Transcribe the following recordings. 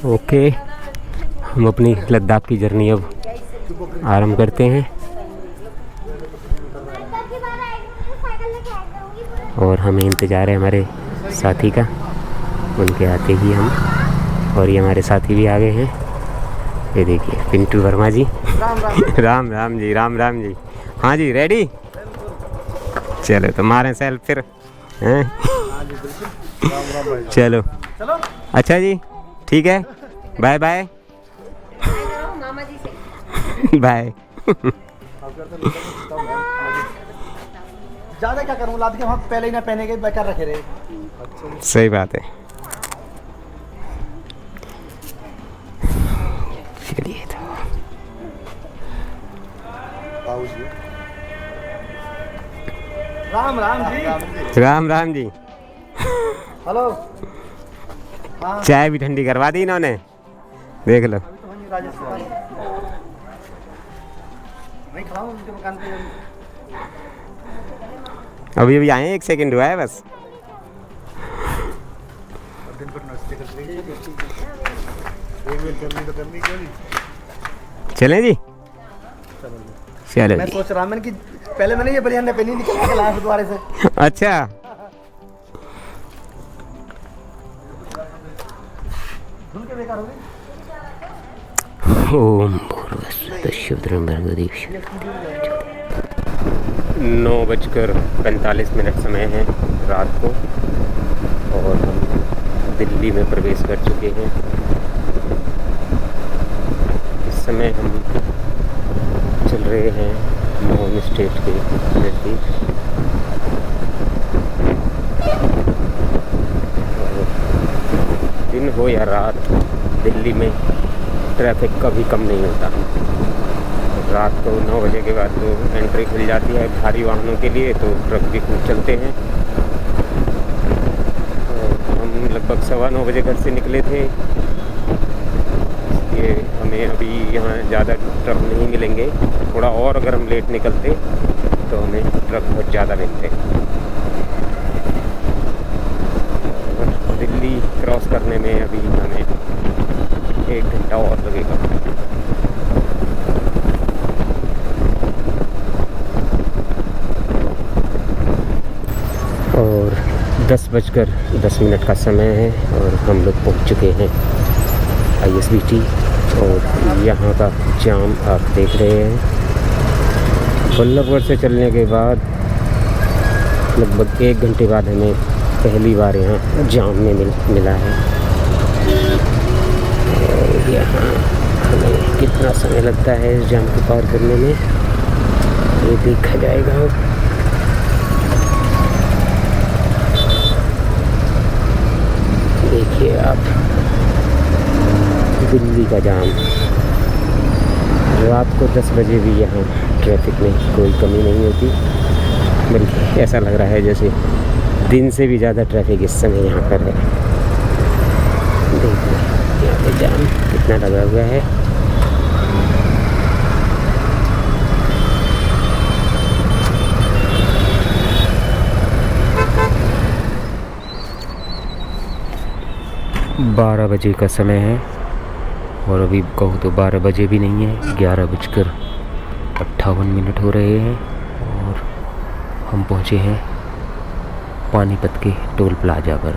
Okay, हम अपनी लद्दाख की जर्नी अब आरंभ करते हैं और हमें इंतज़ार है हमारे साथी का, उनके आते ही हम, और ये हमारे साथी भी आ गए हैं। ये देखिए पिंटू वर्मा जी। राम राम जी, राम राम जी। हाँ जी, रेडी? चलो तो मारें सेल्फ फिर हैं? चलो अच्छा जी, ठीक है, बाय बाय। बाय। ज़्यादा क्या करूँ, लाद के वहाँ पहले ही ना पहने के बेकार रखे रहे। सही बात है। चलिए तो राम राम जी। राम राम जी। हेलो। चाय भी ठंडी करवा दी इन्होंने, देख लो। राजस्थान नहीं खड़ा हूँ उनके मकान पे। अभी अभी आए, 1 सेकंड हुआ है बस। चलें जी, चलो मैं जी। सोच रहा हूँ कि पहले मैंने ये बनियान पहनी, निकल के लाया दोबारा से। अच्छा, धुल के बेकार हो गई। ओम भूर्भुवस्सुः शुभ्रं भर्गो 9:45 समय है रात को और हम दिल्ली में प्रवेश कर चुके हैं। इस समय हम चल रहे हैं होम स्टेट के नज़दीक। दिन हो या रात, दिल्ली में ट्रैफिक कभी कम नहीं होता। रात को 9 बजे के बाद तो एंट्री खुल जाती है भारी वाहनों के लिए, तो ट्रक भी खूब चलते हैं। हम लगभग 9:15 बजे घर से निकले थे, इसलिए हमें अभी यहाँ ज़्यादा ट्रक नहीं मिलेंगे। थोड़ा और अगर हम लेट निकलते तो हमें ट्रक बहुत ज़्यादा मिलते। दिल्ली क्रॉस करने में अभी हमें 1 घंटा और लगेगा। और 10:10 का समय है और हम लोग पहुंच चुके हैं ISBT। और यहाँ का जाम आप देख रहे हैं। बल्लभगढ़ से चलने के बाद लगभग 1 घंटे बाद हमें पहली बार यहाँ जाम में मिला है। और यहाँ हमें कितना समय लगता है इस जाम को पार करने में, ये देखा जाएगा। देखिए आप, दिल्ली का जाम। रात को 10 बजे भी यहाँ ट्रैफिक में कोई कमी नहीं होती, बल्कि ऐसा लग रहा है जैसे दिन से भी ज़्यादा ट्रैफिक इस समय यहाँ पर है। देखिए यहाँ पे जाम कितना लगा हुआ है। बारह बजे का समय है और अभी कहूँ तो 12 बजे भी नहीं है, 11:58 हो रहे हैं और हम पहुँचे हैं पानीपत के टोल प्लाजा पर।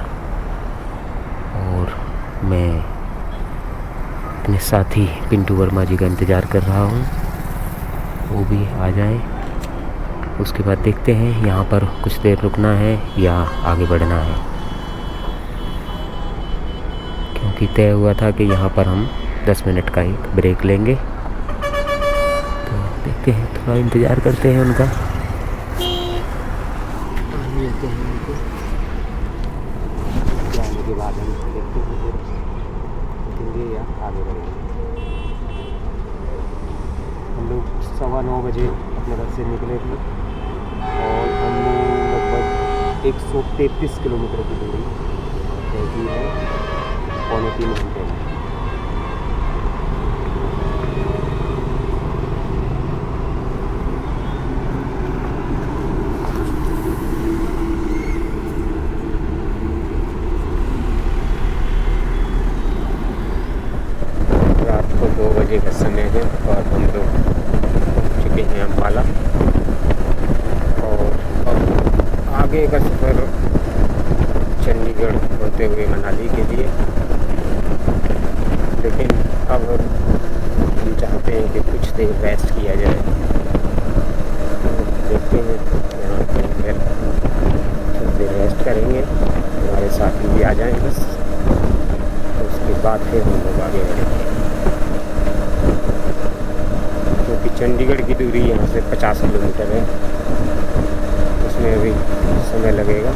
और मैं अपने साथी पिंटू वर्मा जी का इंतज़ार कर रहा हूँ, वो भी आ जाएं। उसके बाद देखते हैं यहाँ पर कुछ देर रुकना है या आगे बढ़ना है, क्योंकि तय हुआ था कि यहाँ पर हम 10 मिनट का एक ब्रेक लेंगे। तो देखते हैं, थोड़ा इंतज़ार करते हैं उनका। मिलते हैं उनको जाने के बाद हम देखते हैं फिर रुकेंगे या आगे बढ़ेंगे। हम लोग 9:15 बजे अपने घर से निकले थे और हमने लगभग 133 किलोमीटर की दूरी तय की है 2.25 घंटे में। बजे का समय है और हम लोग पहुँच चुके हैं अम्बाला। और अब आगे का सफ़र चंडीगढ़ होते हुए मनाली के लिए, लेकिन अब हम चाहते हैं कि कुछ देर रेस्ट किया जाए। देखते हैं यहाँ पे फिर कुछ देर रेस्ट करेंगे, हमारे साथ भी आ जाएँ बस, तो उसके बाद फिर हम लोग आगे बढ़ेंगे। क्योंकि चंडीगढ़ की दूरी यहाँ से 50 किलोमीटर है, उसमें अभी समय लगेगा।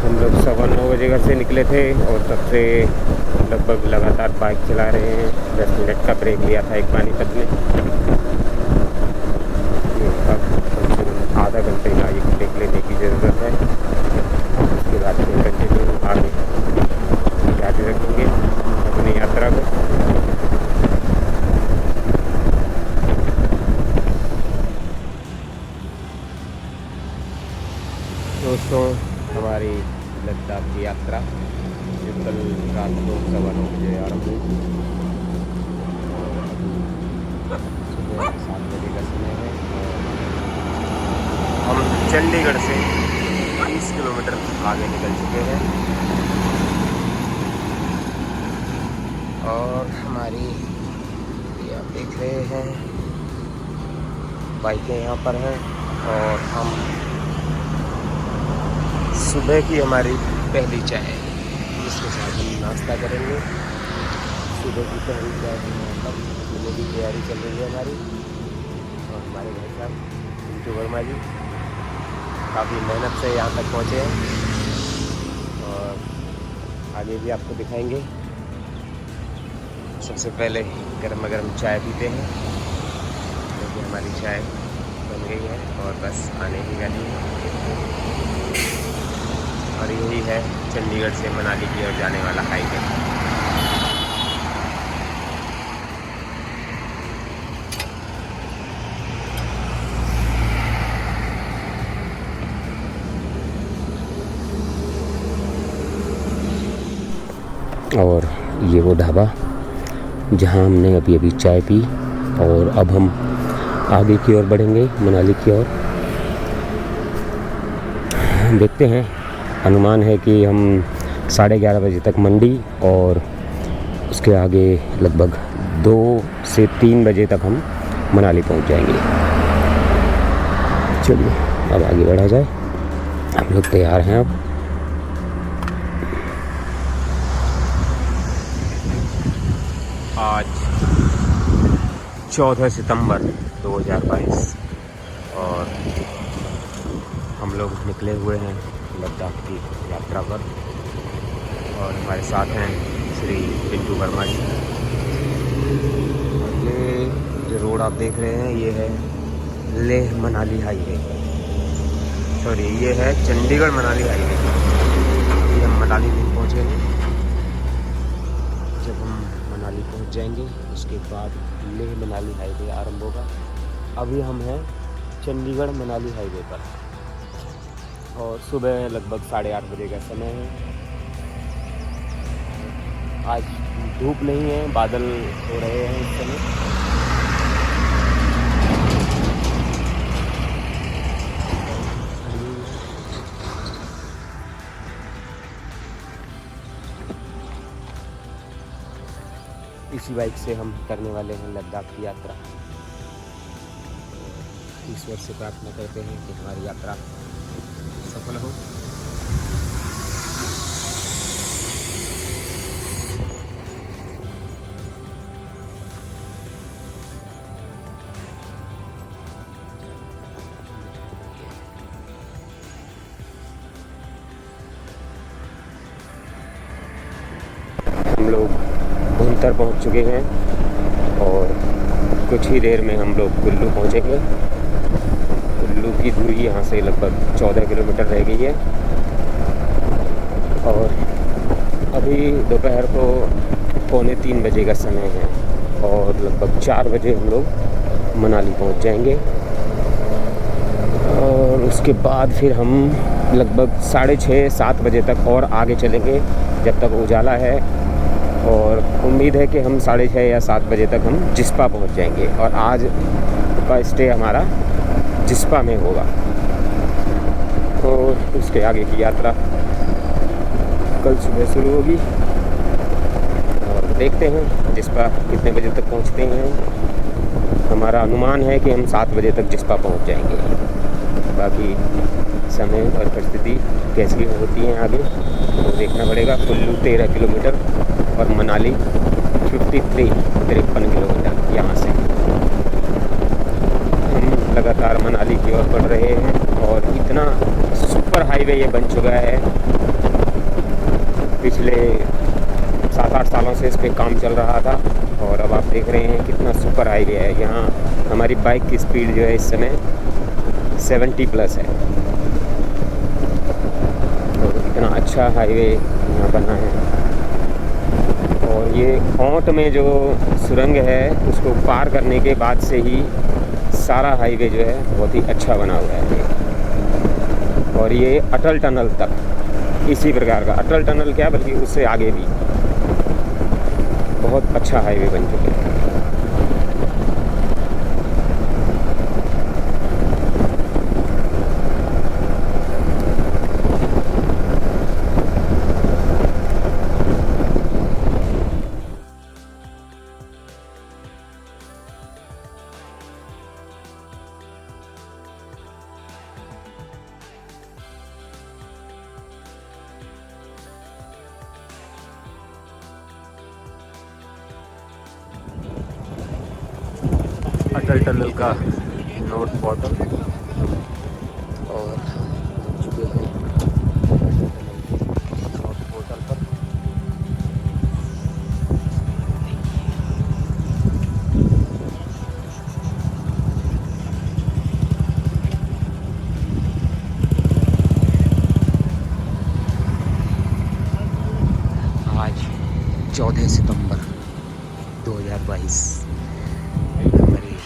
हम लोग 9:15 बजे घर से निकले थे और तब से लगभग लगातार बाइक चला रहे हैं। 10 मिनट का ब्रेक लिया था एक पानीपत में। अब कम से कम आधा घंटे का एक ब्रेक लेने की ज़रूरत है। उसके बाद फिर कंटिन्यू आगे जारी रखेंगे अपनी यात्रा को। दोस्तों, हमारी लद्दाख की यात्रा जो कल रात को 9:15 बजे आरम्भ हुई, सुबह 7 बजे का समय है और हम चंडीगढ़ से 30 किलोमीटर आगे निकल चुके हैं। और हमारी, ये आप देख रहे हैं, बाइकें यहाँ पर हैं और हम सुबह की हमारी पहली चाय, जिसके साथ हम नाश्ता करेंगे। सुबह की पहली चाय मतलब पीने की तैयारी चल रही है हमारी। और हमारे भाई साहब पिंटू वर्मा जी काफ़ी मेहनत से यहाँ तक पहुँचे हैं और आगे भी आपको दिखाएंगे। सबसे पहले गर्मा गर्म चाय पीते हैं, क्योंकि हमारी चाय बन गई है और बस आने की वाली है। और यही है चंडीगढ़ से मनाली की ओर जाने वाला हाईवे। और ये वो ढाबा जहाँ हमने अभी अभी चाय पी, और अब हम आगे की ओर बढ़ेंगे मनाली की ओर। देखते हैं, अनुमान है कि हम 11:30 बजे तक मंडी और उसके आगे लगभग 2 से 3 बजे तक हम मनाली पहुंच जाएंगे। चलिए अब आगे बढ़ा जाए, हम लोग तैयार हैं अब। आज 14 सितंबर 2022 और हम लोग निकले हुए हैं लद्दाख की यात्रा पर। और हमारे साथ हैं श्री पिंटू वर्मा जी। और ये जो रोड आप देख रहे हैं, ये है लेह मनाली हाईवे, सॉरी ये है चंडीगढ़ मनाली हाईवे। अभी हम मनाली नहीं पहुँचे हैं, जब हम मनाली पहुँच जाएंगे उसके बाद लेह मनाली हाईवे आरंभ होगा। अभी हम हैं चंडीगढ़ मनाली हाईवे पर और सुबह लगभग 8:30 बजे का समय है। आज धूप नहीं है, बादल हो रहे हैं इस समय। इसी बाइक से हम करने वाले हैं लद्दाख की यात्रा। ईश्वर से प्रार्थना करते हैं कि हमारी यात्रा सफल हो। हम लोग भुंतर पहुंच चुके हैं और कुछ ही देर में हम लोग कुल्लू पहुंचेंगे। कुल्लू की दूरी यहाँ से लगभग 14 किलोमीटर रह गई है और अभी दोपहर को 2:45 बजे का समय है और लगभग 4 बजे हम लोग मनाली पहुँच जाएंगे। और उसके बाद फिर हम लगभग 6:30-7 बजे तक और आगे चलेंगे जब तक उजाला है, और उम्मीद है कि हम 6:30 या 7 बजे तक हम जिस्पा पहुंच जाएंगे। और आज का स्टे हमारा जिस्पा में होगा, और उसके आगे की यात्रा कल सुबह शुरू होगी। और देखते हैं जिस्पा कितने बजे तक पहुंचते हैं। हमारा अनुमान है कि हम 7 बजे तक जिस्पा पहुंच जाएंगे। बाकी समय और परिस्थिति कैसी होती हैं आगे तो देखना पड़ेगा। कुल्लू 13 किलोमीटर और मनाली 53 किलोमीटर यहाँ से। हम लगातार मनाली की ओर बढ़ रहे हैं, और इतना सुपर हाईवे ये बन चुका है। पिछले 7-8 सालों से इस पर काम चल रहा था, और अब आप देख रहे हैं कितना सुपर हाईवे है। यहाँ हमारी बाइक की स्पीड जो है इस समय 70+ है। तो इतना अच्छा हाईवे यहाँ बना है। और ये औंट में जो सुरंग है उसको पार करने के बाद से ही सारा हाईवे जो है बहुत ही अच्छा बना हुआ है। और ये अटल टनल तक इसी प्रकार का, अटल टनल क्या बल्कि उससे आगे भी बहुत अच्छा हाईवे बन चुका है। अटल टनल का नॉर्थ पोर्टल, और पहुंच चुके हैं नॉर्थ पोर्टल पर। आज 14 सितंबर 2022 हमारी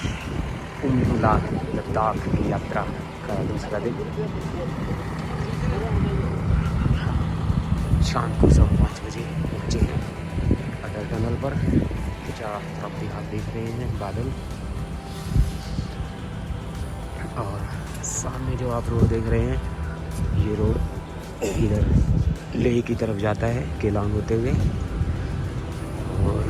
उम्मला लद्दाख की यात्रा का दूसरा दिन। शाम को 5:15 बजे पहुँचे हैं अटल टनल पर। चारों तरफ भी आप देख रहे हैं बादल, और सामने जो आप रोड देख रहे हैं ये रोड इधर लेह की तरफ जाता है केलांग होते हुए। और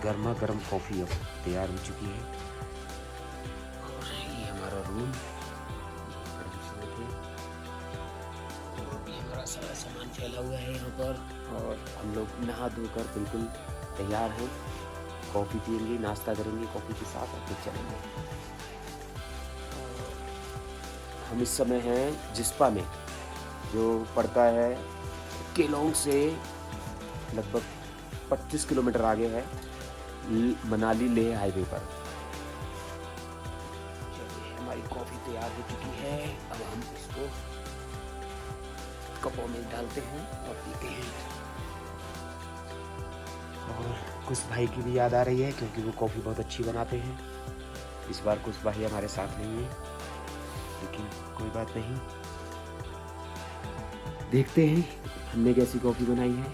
गर्मा गर्म कॉफ़ी अब तैयार हो चुकी है। और ये हमारा रूम, ये हमारा सारा सामान फैला हुआ है यहाँ पर, और हम लोग नहा धोकर बिल्कुल तैयार हैं। कॉफ़ी पियेंगे, नाश्ता करेंगे कॉफ़ी के साथ, और फिर चलेंगे। हम इस समय हैं जिस्पा में, जो पड़ता है केलोंग से लगभग 25 किलोमीटर आगे है, मनाली लेह हाईवे पर। चलिए, हमारी कॉफ़ी तैयार हो चुकी है। अब हम इसको कपों में डालते हैं और पीते हैं। और कुछ भाई की भी याद आ रही है क्योंकि वो कॉफ़ी बहुत अच्छी बनाते हैं। इस बार कुछ भाई हमारे साथ नहीं है, लेकिन कोई बात नहीं, देखते हैं हमने कैसी कॉफ़ी बनाई है,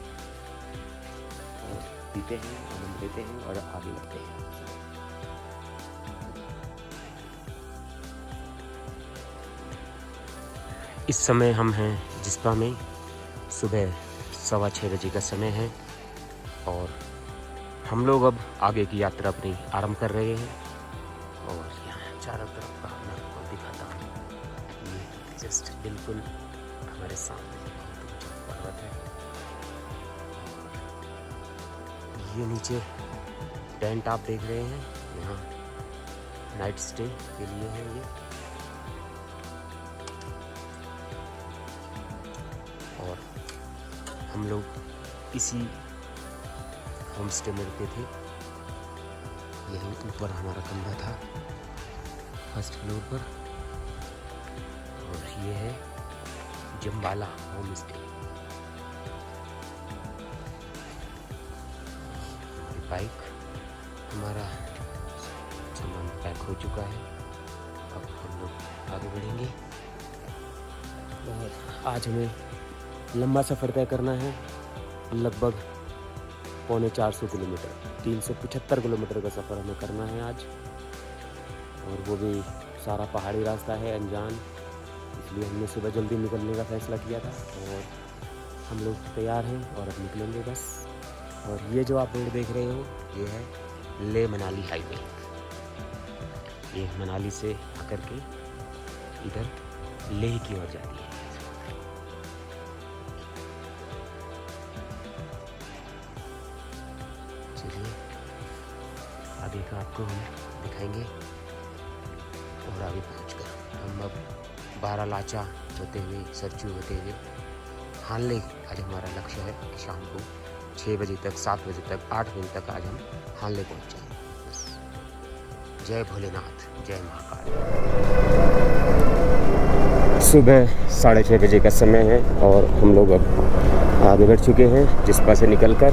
और पीते हैं, आनंद लेते हैं और आगे बढ़ते हैं। इस समय हम हैं जिस्पा में, सुबह 6:15 बजे का समय है और हम लोग अब आगे की यात्रा अपनी आरंभ कर रहे हैं। और यहाँ चारों तरफ का मैं आपको दिखाता हूँ। ये जस्ट बिल्कुल हमारे सामने बहुत ऊंचा पर्वत है। ये नीचे टेंट आप देख रहे हैं, यहाँ नाइट स्टे के लिए है ये। और हम लोग इसी होम स्टे में रुके थे। यहीं ऊपर हमारा कमरा था, फर्स्ट फ्लोर पर। और ये है जम्बाला होम स्टे। बाइक हमारा सामान पैक हो चुका है, अब हम लोग आगे बढ़ेंगे। और आज हमें लंबा सफ़र तय करना है, लगभग 350 किलोमीटर, 375 किलोमीटर का सफ़र हमें करना है आज। और वो भी सारा पहाड़ी रास्ता है, अनजान, इसलिए हमने सुबह जल्दी निकलने का फैसला किया था। और हम लोग तैयार हैं और अब निकलेंगे बस। और ये जो आप रोड देख रहे हो, ये है लेह मनाली हाईवे। ये मनाली से आकर के इधर लेह की ओर जाती है। चलिए आगे का आपको हम दिखाएंगे। और आगे पहुंचकर हम अब बारालाचा होते हुए, सरचू होते हुए हानले, आज हमारा लक्ष्य है कि शाम को 6 बजे तक, 7 बजे तक, 8 बजे तक आज हम हानले पहुंच जाएंगे। बस जय भोलेनाथ, जय महाकाल। सुबह 6:30 बजे का समय है और हम लोग अब आगे बढ़ चुके हैं। जिस्पा से निकलकर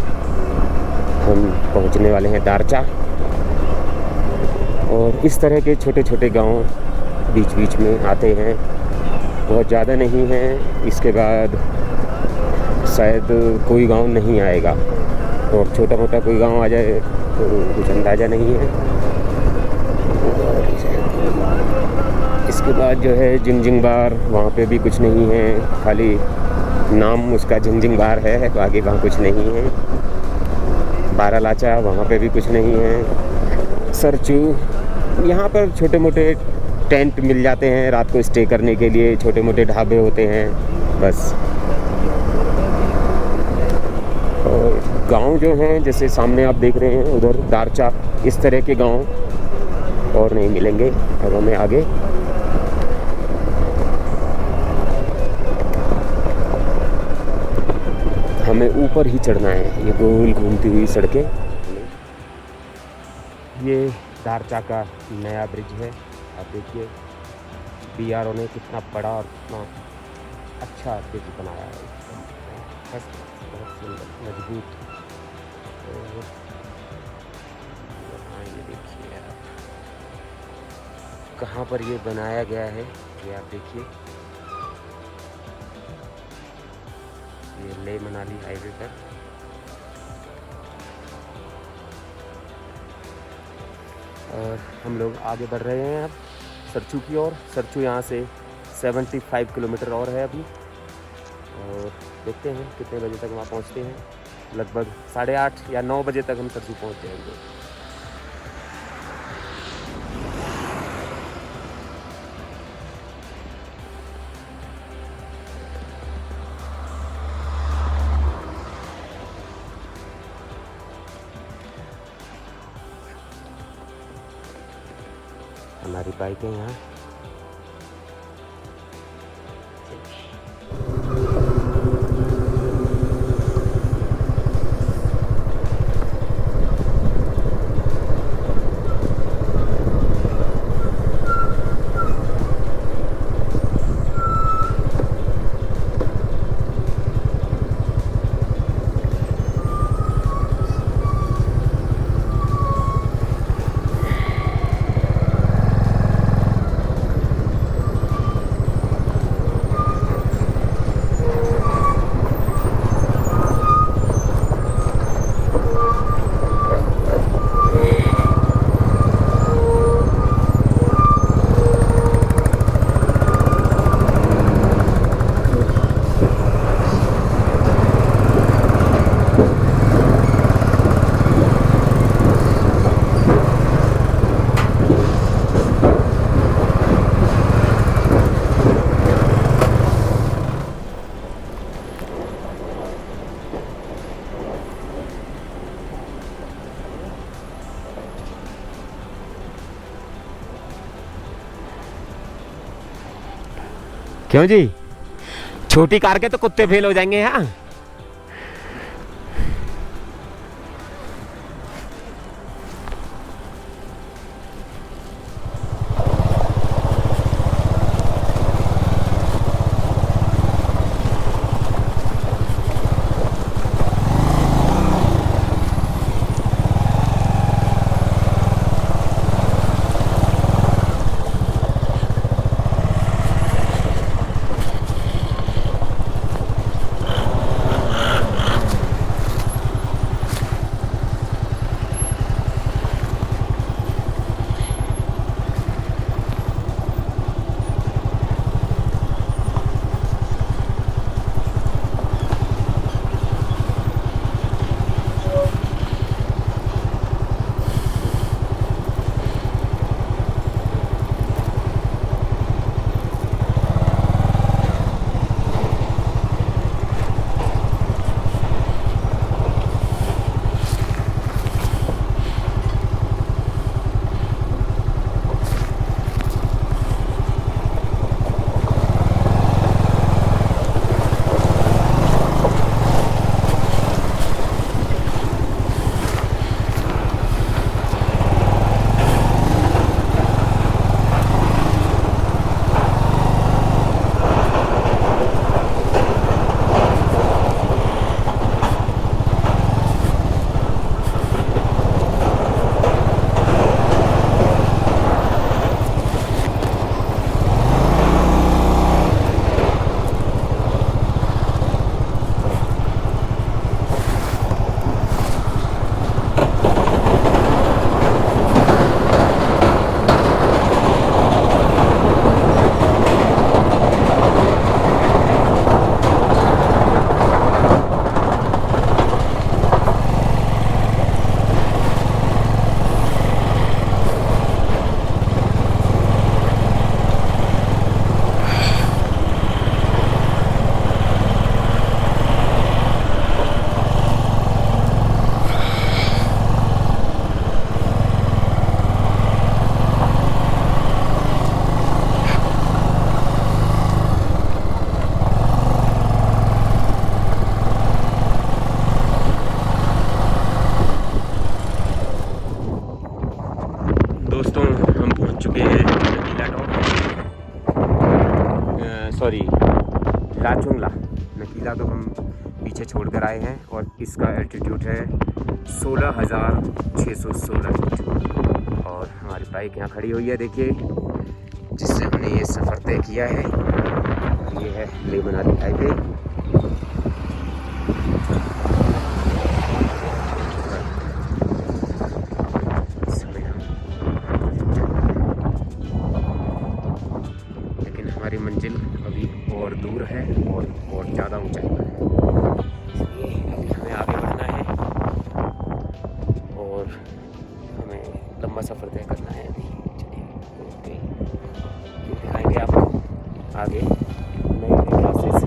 हम पहुंचने वाले हैं दारचा। और इस तरह के छोटे छोटे गांव बीच बीच में आते हैं, बहुत ज़्यादा नहीं हैं। इसके बाद शायद कोई गांव नहीं आएगा, और छोटा मोटा कोई गांव आ जाए तो कुछ अंदाज़ा नहीं है। इसके बाद जो है जिंगजिंग बार, वहाँ पे भी कुछ नहीं है, खाली नाम उसका जिंगजिंग बार है, तो आगे वहाँ कुछ नहीं है। बारालाचा, वहाँ पे भी कुछ नहीं है। सरचू, यहाँ पर छोटे मोटे टेंट मिल जाते हैं रात को स्टे करने के लिए, छोटे मोटे ढाबे होते हैं बस। और गांव जो हैं, जैसे सामने आप देख रहे हैं उधर दारचा, इस तरह के गांव और नहीं मिलेंगे। अब हमें आगे हमें ऊपर ही चढ़ना है। ये गोल घूमती हुई सड़कें। ये दारचा का नया ब्रिज है, आप देखिए BRO ने कितना बड़ा और कितना अच्छा ब्रिज बनाया है। फर्स्ट बहुत सुंदर, मजबूत। हाँ, ये देखिए आप कहाँ पर ये बनाया गया है, ये आप देखिए। ये लेह मनाली हाईवे पर। और हम लोग आगे बढ़ रहे हैं अब सरचू की ओर। सरचू यहाँ से 75 किलोमीटर और है अभी। और देखते हैं कितने बजे तक वहाँ पहुँचते हैं। लगभग 8:30 या 9 बजे तक हम सरचू पहुँच जाएंगे। हमारी बाइकें यहाँ क्यों जी, छोटी कार के तो कुत्ते फेल हो जाएंगे। हाँ दोस्तों, हम पहुंच चुके हैं नकीला टॉप, सॉरी लाचुंगला। नकीला तो हम पीछे छोड़ कर आए हैं और इसका एल्टीट्यूड है 16,616 फीट। और हमारी बाइक यहाँ खड़ी हुई है, देखिए, जिससे हमने ये सफ़र तय किया है। ये है लेह मनाली हाईवे। हमारी मंजिल अभी और दूर है और ज़्यादा ऊंचाई पर है, इसलिए अभी हमें आगे बढ़ना है और हमें लंबा सफ़र तय करना है अभी। चलिए, ओके, दिखाएंगे आपको आगे नए नए क्लासेस।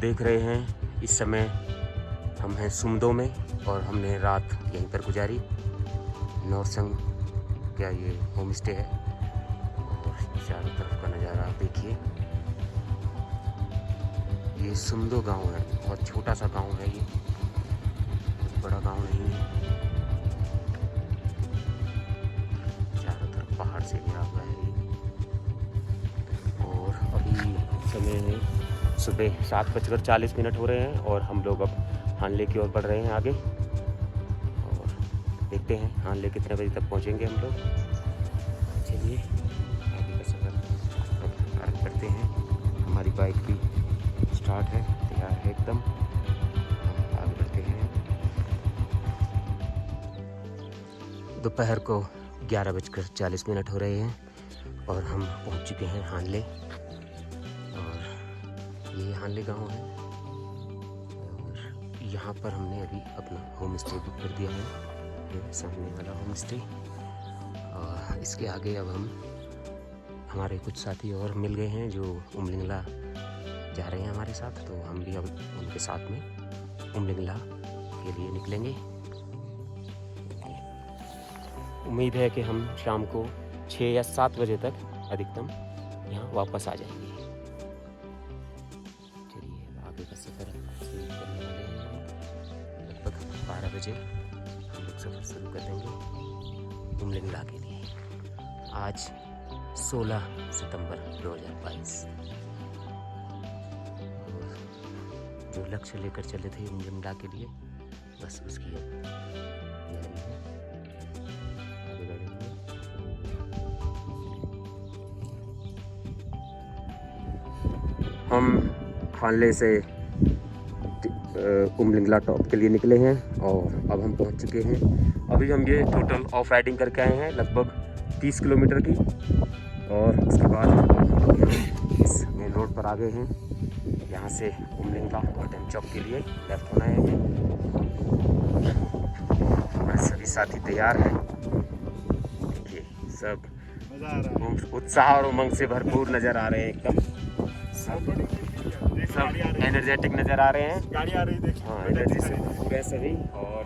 देख रहे हैं इस समय हम हैं सुमदो में और हमने रात यहीं पर गुजारी। नौसंग क्या ये होम स्टे है और चारों तरफ का नज़ारा आप देखिए। ये सुमदो गांव है, बहुत छोटा सा गांव है, ये बड़ा गांव नहीं है। चारों तरफ पहाड़ से घिरा हुआ है ये। और अभी समय है सुबह 7:40 हो रहे हैं और हम लोग अब हानले की ओर बढ़ रहे हैं आगे। और देखते हैं हानले कितने बजे तक पहुंचेंगे हम लोग। चलिए आगे का सफ़र आरंभ करते हैं। हमारी बाइक भी स्टार्ट है, तैयार है एकदम। हम आगे बढ़ते हैं। दोपहर को 11:40 हो रहे हैं और हम पहुंच चुके हैं हानले। और ये हानले गांव है और यहाँ पर हमने अभी अपना होम स्टे बुक कर दिया है, ये सामने वाला होम स्टे। और इसके आगे अब हम हमारे कुछ साथी और मिल गए हैं जो उमलिंगला जा रहे हैं हमारे साथ, तो हम भी अब उनके साथ में उमलिंगला के लिए निकलेंगे। उम्मीद है कि हम शाम को 6 या 7 बजे तक अधिकतम यहाँ वापस आ जाएंगे। चलिए आगे का सफ़र शुरू करने वाले हैं। लगभग 12 बजे हम लोग सफ़र शुरू कर देंगे उमलिंगला के लिए। आज 16 सितंबर 2022। जो लक्ष्य लेकर चले थे उमलिंगला के लिए, बस उसकी अब तैयारी है। आगे बढ़ेंगे। हम हानले से उमलिंगला टॉप के लिए निकले हैं और अब हम पहुंच चुके हैं। अभी हम ये टोटल ऑफ राइडिंग करके आए हैं लगभग 30 किलोमीटर की। और उसके बाद हम इस मेन रोड पर आ गए हैं। यहाँ से उमलिंगला और डैम चौक के लिए लेफ्ट होना है हमें। हमारे सभी साथी तैयार हैं, देखिए सब उत्साह और उमंग से भरपूर नज़र आ रहे हैं एकदम। सब एनर्जेटिक नज़र आ रहे हैं। गाड़ी आ रही है, देखिए। हाँ, एनर्जी से भरपूर है सभी। और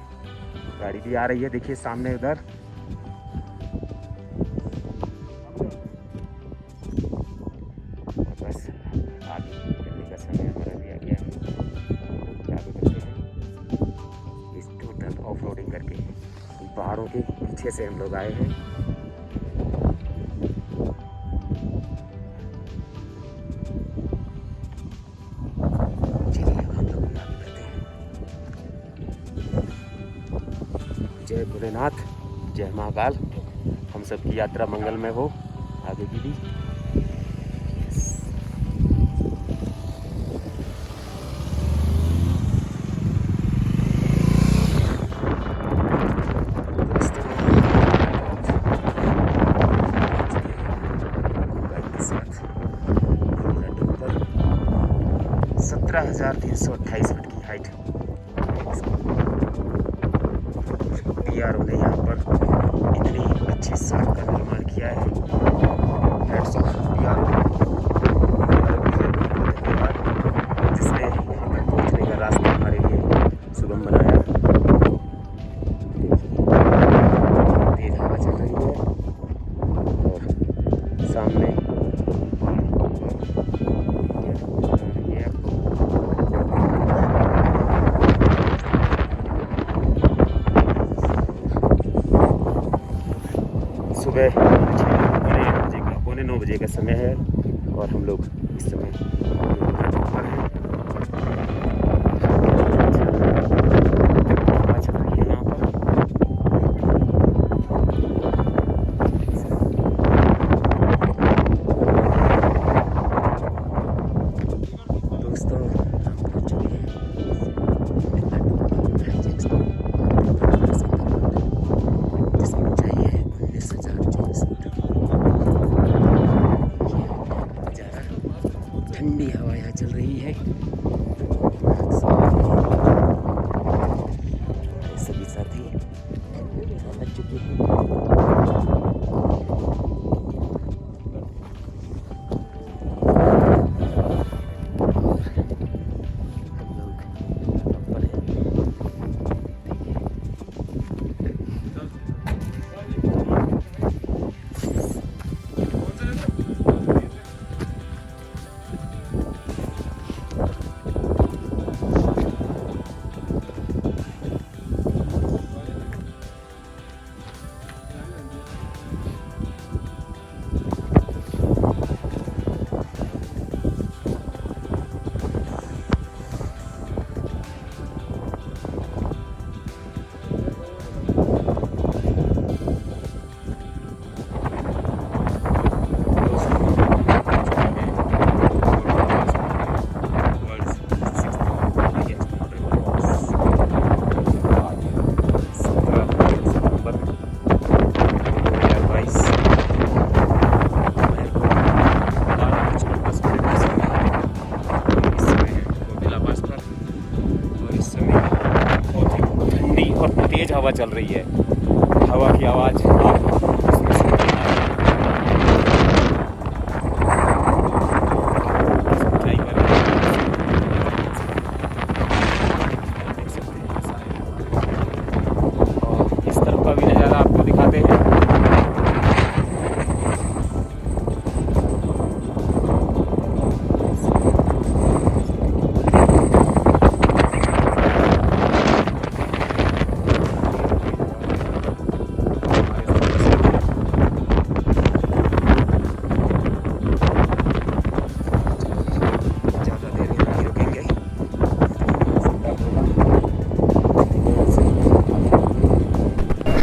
गाड़ी भी आ रही है, देखिए सामने उधर। बस आगे निकलने का समय हमारा भी आ गया है। आगे बढ़ते हैं इस टोटल ऑफ रोडिंग करके। पहाड़ों के पीछे से हम लोग आए हैं। चलिए हम लोग भी आगे बढ़ते हैं। जय भोलेनाथ, जय महाकाल। हम सबकी यात्रा मंगलमय हो, आगे की भी। पर 17,328 फीट की हाइट। PRO ने यहाँ पर इतनी अच्छी सड़क का निर्माण किया है। हेड्स ऑफ PRO जिसने यहाँ पर पहुँचने का रास्ता हमारे लिए सुगम बनाया। तेज हवा चल रही है और सामने सुबह 8:45 बजे का समय है और हम लोग इस समय पर हैं। हवा चल रही है यहाँ पर। दोस्तों हम पहुँच चुके हैं जिसकी ऊंचाई है 19,024 फीट। ठंडी हवा यहाँ चल रही है। सभी साथी पहुंच चुके हैं। तेज़ हवा चल रही है। हवा की आवाज़ आप इसमें सुन रहे हैं। सच्चाई कर रहे हैं। देख सकते हैं सारे। और इस तरफ का भी नज़ारा आपको दिखाते हैं।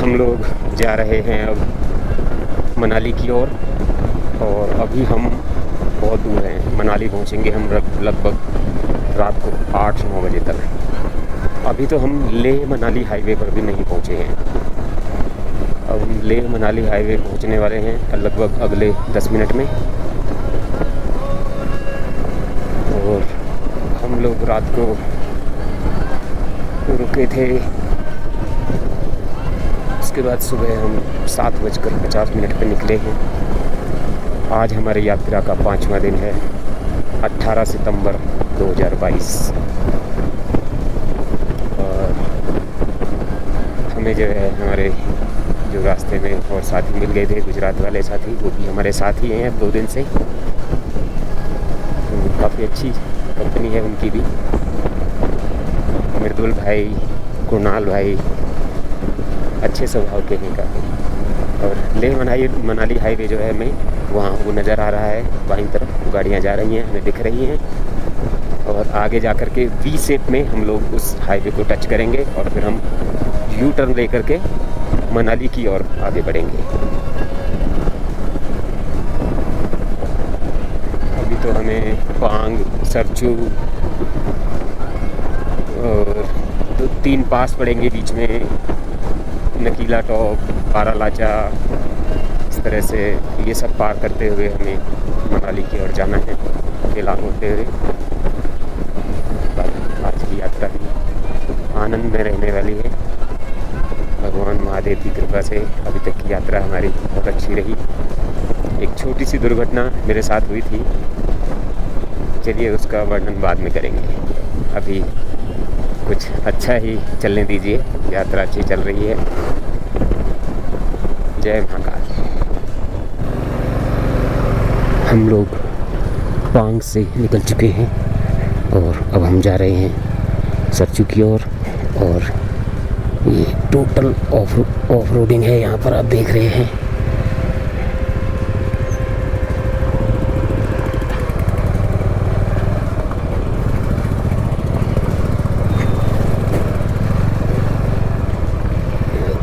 हम लोग जा रहे हैं अब मनाली की ओर। और अभी हम बहुत दूर हैं। मनाली पहुंचेंगे हम लगभग रात को 8-9 बजे तक। अभी तो हम लेह मनाली हाईवे पर भी नहीं पहुंचे हैं। अब हम लेह मनाली हाईवे पहुंचने वाले हैं लगभग अगले 10 मिनट में। और हम लोग रात को रुके थे। उसके बाद सुबह हम 7:50 पर निकले हैं। आज हमारी यात्रा का 5वां दिन है, 18 सितंबर 2022। और हमें जो है हमारे जो रास्ते में और साथी मिल गए थे, गुजरात वाले साथी, वो भी हमारे साथ ही हैं अब 2 दिन से। काफ़ी अच्छी कंपनी है उनकी भी। मृदुल भाई, कुणाल भाई अच्छे स्वभाव के हैं काफ़ी। और लेह मनाली हाईवे जो है हमें वहाँ वो नज़र आ रहा है। बाईं तरफ गाड़ियाँ जा रही हैं, हमें दिख रही हैं। और आगे जा कर के वी शेप में हम लोग उस हाईवे को टच करेंगे और फिर हम यू टर्न ले करके मनाली की ओर आगे बढ़ेंगे। अभी तो हमें पांग, सरचू और 2-3 पास पड़ेंगे बीच में, नकीला टॉप, बारालाचा, इस तरह से ये सब पार करते हुए हमें मनाली की ओर जाना है, केलांग होते हुए। आज की यात्रा भी आनंद में रहने वाली है। भगवान महादेव की कृपा से अभी तक की यात्रा हमारी बहुत अच्छी रही। एक छोटी सी दुर्घटना मेरे साथ हुई थी, चलिए उसका वर्णन बाद में करेंगे। अभी कुछ अच्छा ही चलने दीजिए, यात्रा अच्छी चल रही है। जय महाकाल। हम लोग पांग से निकल चुके हैं और अब हम जा रहे हैं सरचू की ओर। और ये टोटल ऑफ रोडिंग है, यहाँ पर आप देख रहे हैं।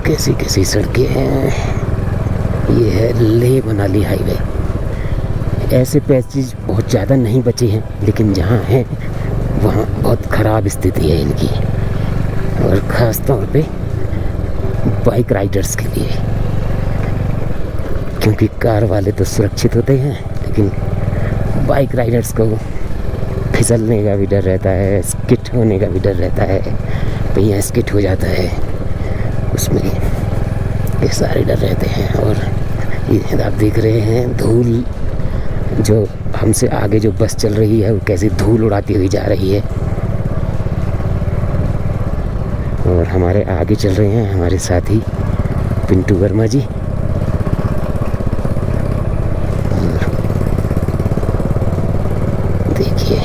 कैसी कैसी सड़कें हैं। ये है लेह मनाली हाईवे। ऐसे पैसेज बहुत ज़्यादा नहीं बचे हैं, लेकिन जहाँ हैं वहाँ बहुत ख़राब स्थिति है इनकी, और ख़ास तौर पे बाइक राइडर्स के लिए। क्योंकि कार वाले तो सुरक्षित होते हैं, लेकिन बाइक राइडर्स को फिसलने का भी डर रहता है, स्किट होने का भी डर रहता है। भैया स्किट हो जाता है, उसमें ये सारे डर रहते हैं। और ये आप देख रहे हैं धूल, जो हमसे आगे जो बस चल रही है वो कैसी धूल उड़ाती हुई जा रही है। और हमारे आगे चल रहे हैं हमारे साथी पिंटू वर्मा जी। देखिए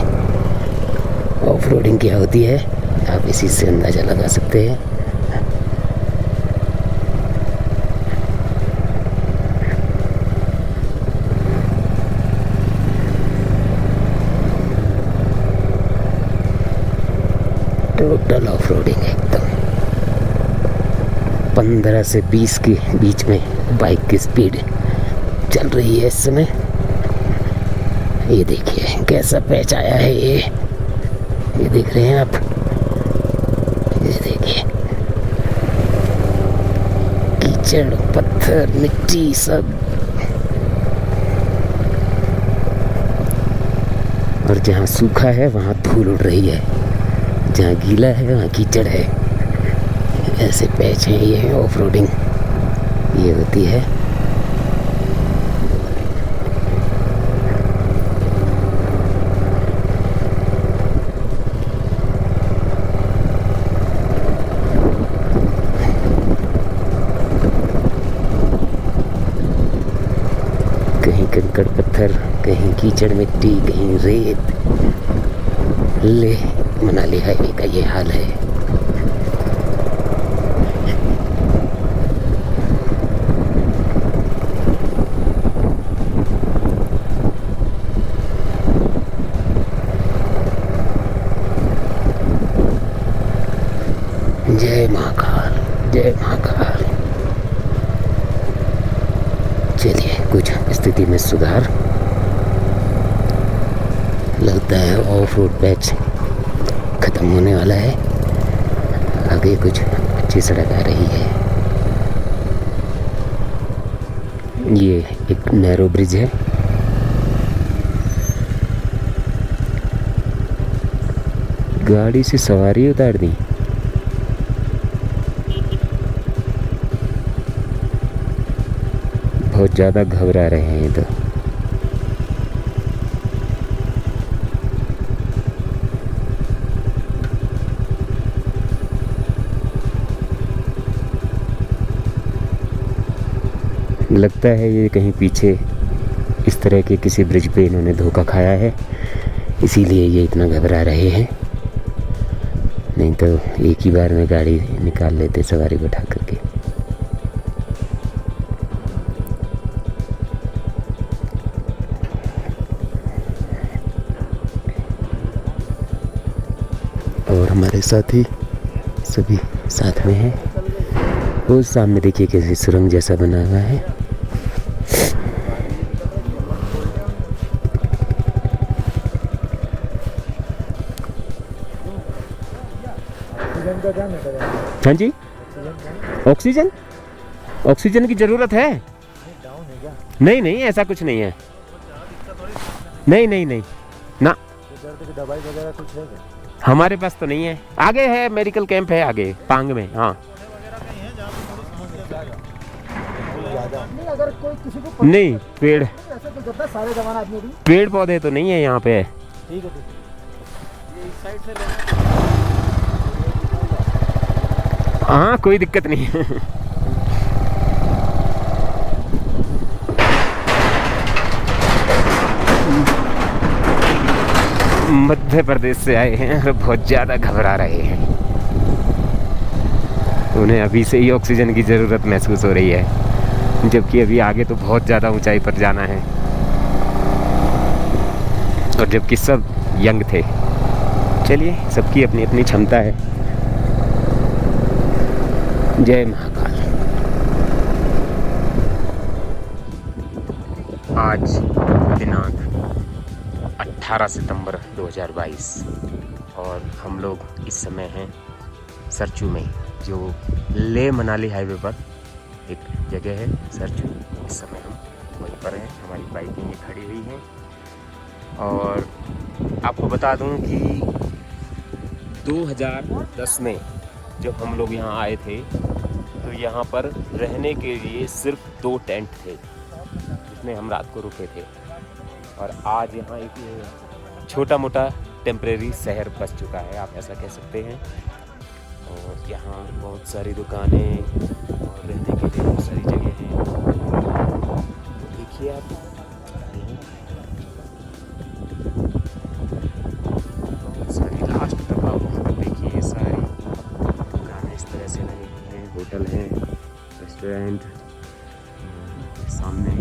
ऑफ रोडिंग क्या होती है, आप इसी से अंदाज़ा लगा सकते हैं। टोटल ऑफ रोडिंग है एकदम। 15 से 20 के बीच में बाइक की स्पीड चल रही है इस समय। ये देखिए कैसा पैच आया है, ये देख रहे हैं आप। ये देखिए कीचड़, पत्थर, मिट्टी सब। और जहाँ सूखा है वहाँ धूल उड़ रही है, जहाँ गीला है वहाँ कीचड़ है। ऐसे पैच हैं, ये ऑफ रोडिंग ये होती है। कहीं कंकड़ पत्थर, कहीं कीचड़ मिट्टी, कहीं रेत। ले मनाली हाईवे का ये हाल है। जय महाकाल, जय महाकाल। चलिए कुछ स्थिति में सुधार लगता है। ऑफ रोड पैच खत्म होने वाला है, आगे कुछ अच्छी सड़क आ रही है। ये एक नैरो ब्रिज है। गाड़ी से सवारी उतार दी। बहुत ज़्यादा घबरा रहे हैं ये तो। लगता है ये कहीं पीछे इस तरह के किसी ब्रिज पे इन्होंने धोखा खाया है, इसीलिए ये इतना घबरा रहे हैं। नहीं तो एक ही बार में गाड़ी निकाल लेते सवारी बैठा करके। और हमारे साथी सभी साथ में हैं। वो सामने देखिए कैसे सुरंग जैसा बना हुआ है। हाँ जी, ऑक्सीजन ऑक्सीजन की ज़रूरत है? नहीं नहीं, ऐसा कुछ नहीं है। नहीं नहीं नहीं ना, दवाई वगैरह कुछ है? हमारे पास तो नहीं है। आगे है मेडिकल कैंप है, आगे पांग में। हाँ नहीं, अगर कोई किसी को नहीं, पेड़ ऐसा तो करता सारे जवान आदमी भी। पेड़ पौधे तो नहीं है यहाँ पे। ठीक है, ये इस साइड से हाँ कोई दिक्कत नहीं है। मध्य प्रदेश से आए हैं और बहुत ज़्यादा घबरा रहे हैं। उन्हें अभी से ही ऑक्सीजन की ज़रूरत महसूस हो रही है, जबकि अभी आगे तो बहुत ज़्यादा ऊंचाई पर जाना है और जबकि सब यंग थे। चलिए, सबकी अपनी अपनी क्षमता है। जय महाकाल। आज दिनांक 18 सितंबर 2022 और हम लोग इस समय हैं सरचू में, जो ले मनाली हाईवे पर एक जगह है सरचू। इस समय हम वहीं पर हैं, हमारी बाइकें ये खड़ी हुई हैं। और आपको बता दूं कि 2010 में जब हम लोग यहाँ आए थे तो यहाँ पर रहने के लिए सिर्फ 2 टेंट थे जिसमें हम रात को रुके थे। और आज यहाँ एक छोटा मोटा टेम्परेरी शहर बस चुका है, आप ऐसा कह सकते हैं। और यहाँ बहुत सारी दुकानें और रहने के लिए बहुत सारी जगह हैं। देखिए आप, बहुत सारी लास्ट तक आप वहाँ पर देखिए, सारी दुकानें इस तरह से लगी हुई हैं। होटल हैं, रेस्टोरेंट, सामने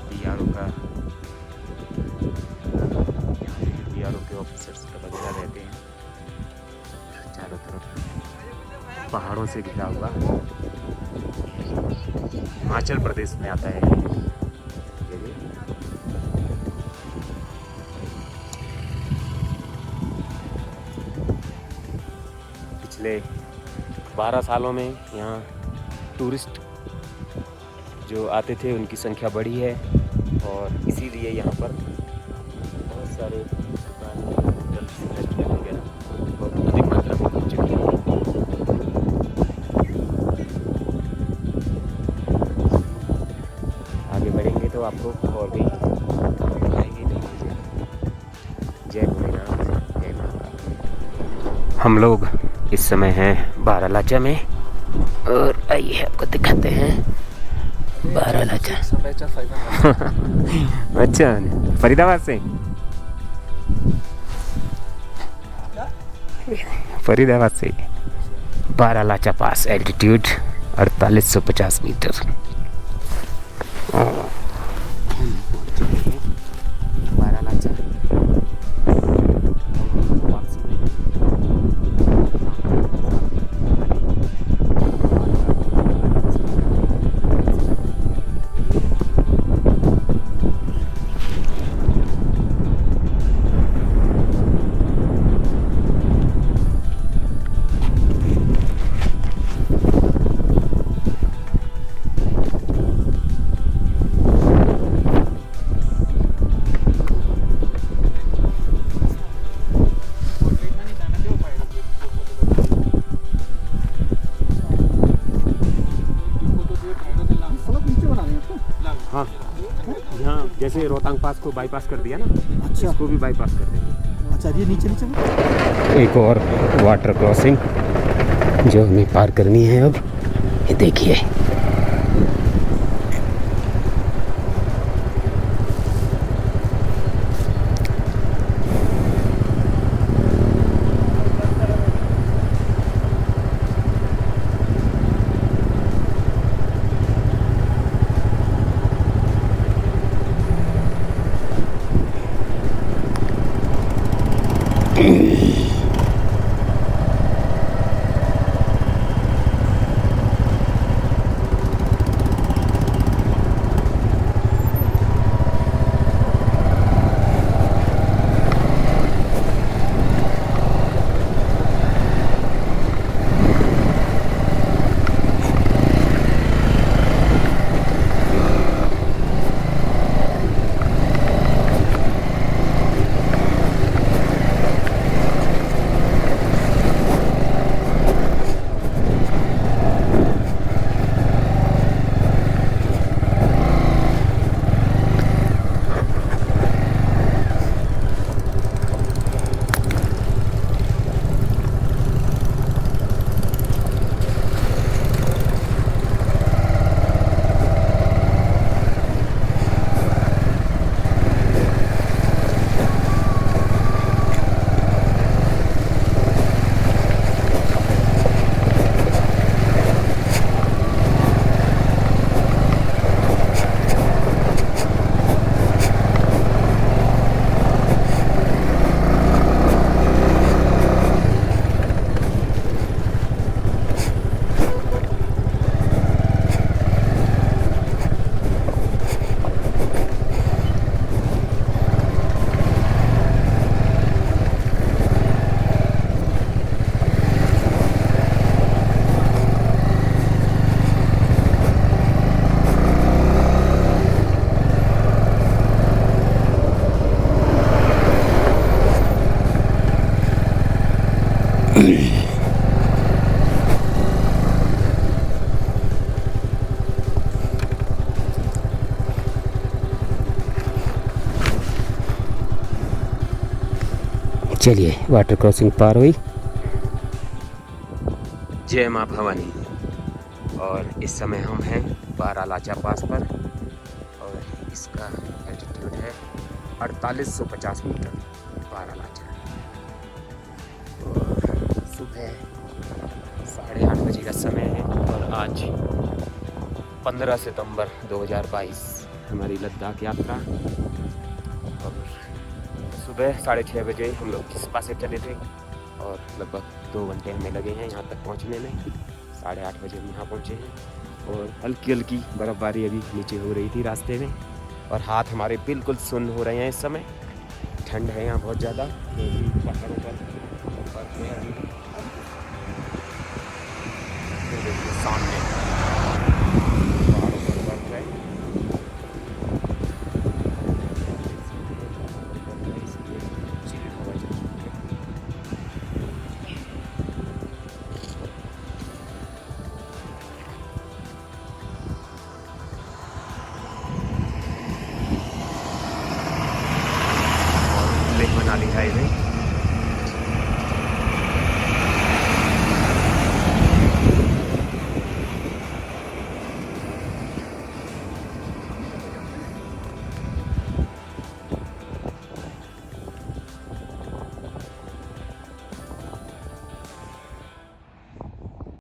पीआरओ का, पीआरओ के ऑफिसर्स वगैरह रहते हैं। चारों तरफ पहाड़ों से घिरा हुआ हिमाचल प्रदेश में आता है ये। पिछले 12 सालों में यहाँ टूरिस्ट जो आते थे उनकी संख्या बढ़ी है और इसीलिए यहाँ पर बहुत सारे दुकानें, होटल्स, रेस्टोरेंट वगैरह बहुत अधिक मात्रा में खुल चुकी हैं। आपको और भी दिखाएंगे। जय भोलेनाथ, जय महाकाल। हम लोग इस समय हैं बारालाचा में और आइए आपको दिखाते हैं बारालाचा। अच्छा, फरीदाबाद से, फरीदाबाद से बारालाचा पास, एल्टीट्यूड 4850 मीटर। बारालाचा हाँ, यहाँ जैसे रोहतांग पास को बाईपास कर दिया ना, अच्छा इसको भी बाईपास कर देंगे। अच्छा, ये नीचे नीचे में एक और वाटर क्रॉसिंग जो हमें पार करनी है अब, ये देखिए। चलिए, वाटर क्रॉसिंग पार हुई। जय माँ भवानी। और इस समय हम हैं बारालाचा पास पर और इसका एल्टीट्यूड है 4850 मीटर बारालाचा। और सुबह 8:30 बजे का समय है और आज 15 सितंबर 2022 हमारी लद्दाख यात्रा। और सुबह 6:30 बजे हम लोग चिस्पा से चले थे और लगभग 2 घंटे हमें लगे हैं यहाँ तक पहुँचने में। 8:30 बजे हम यहाँ पहुँचे हैं और हल्की हल्की बर्फ़बारी अभी नीचे हो रही थी रास्ते में और हाथ हमारे बिल्कुल सुन्न हो रहे हैं इस समय। ठंड है यहाँ बहुत ज़्यादा, पहाड़ों पर बर्फ है अभी। देखिए सामने पहाड़ों पर बर्फ है। लेह मनाली हाईवे।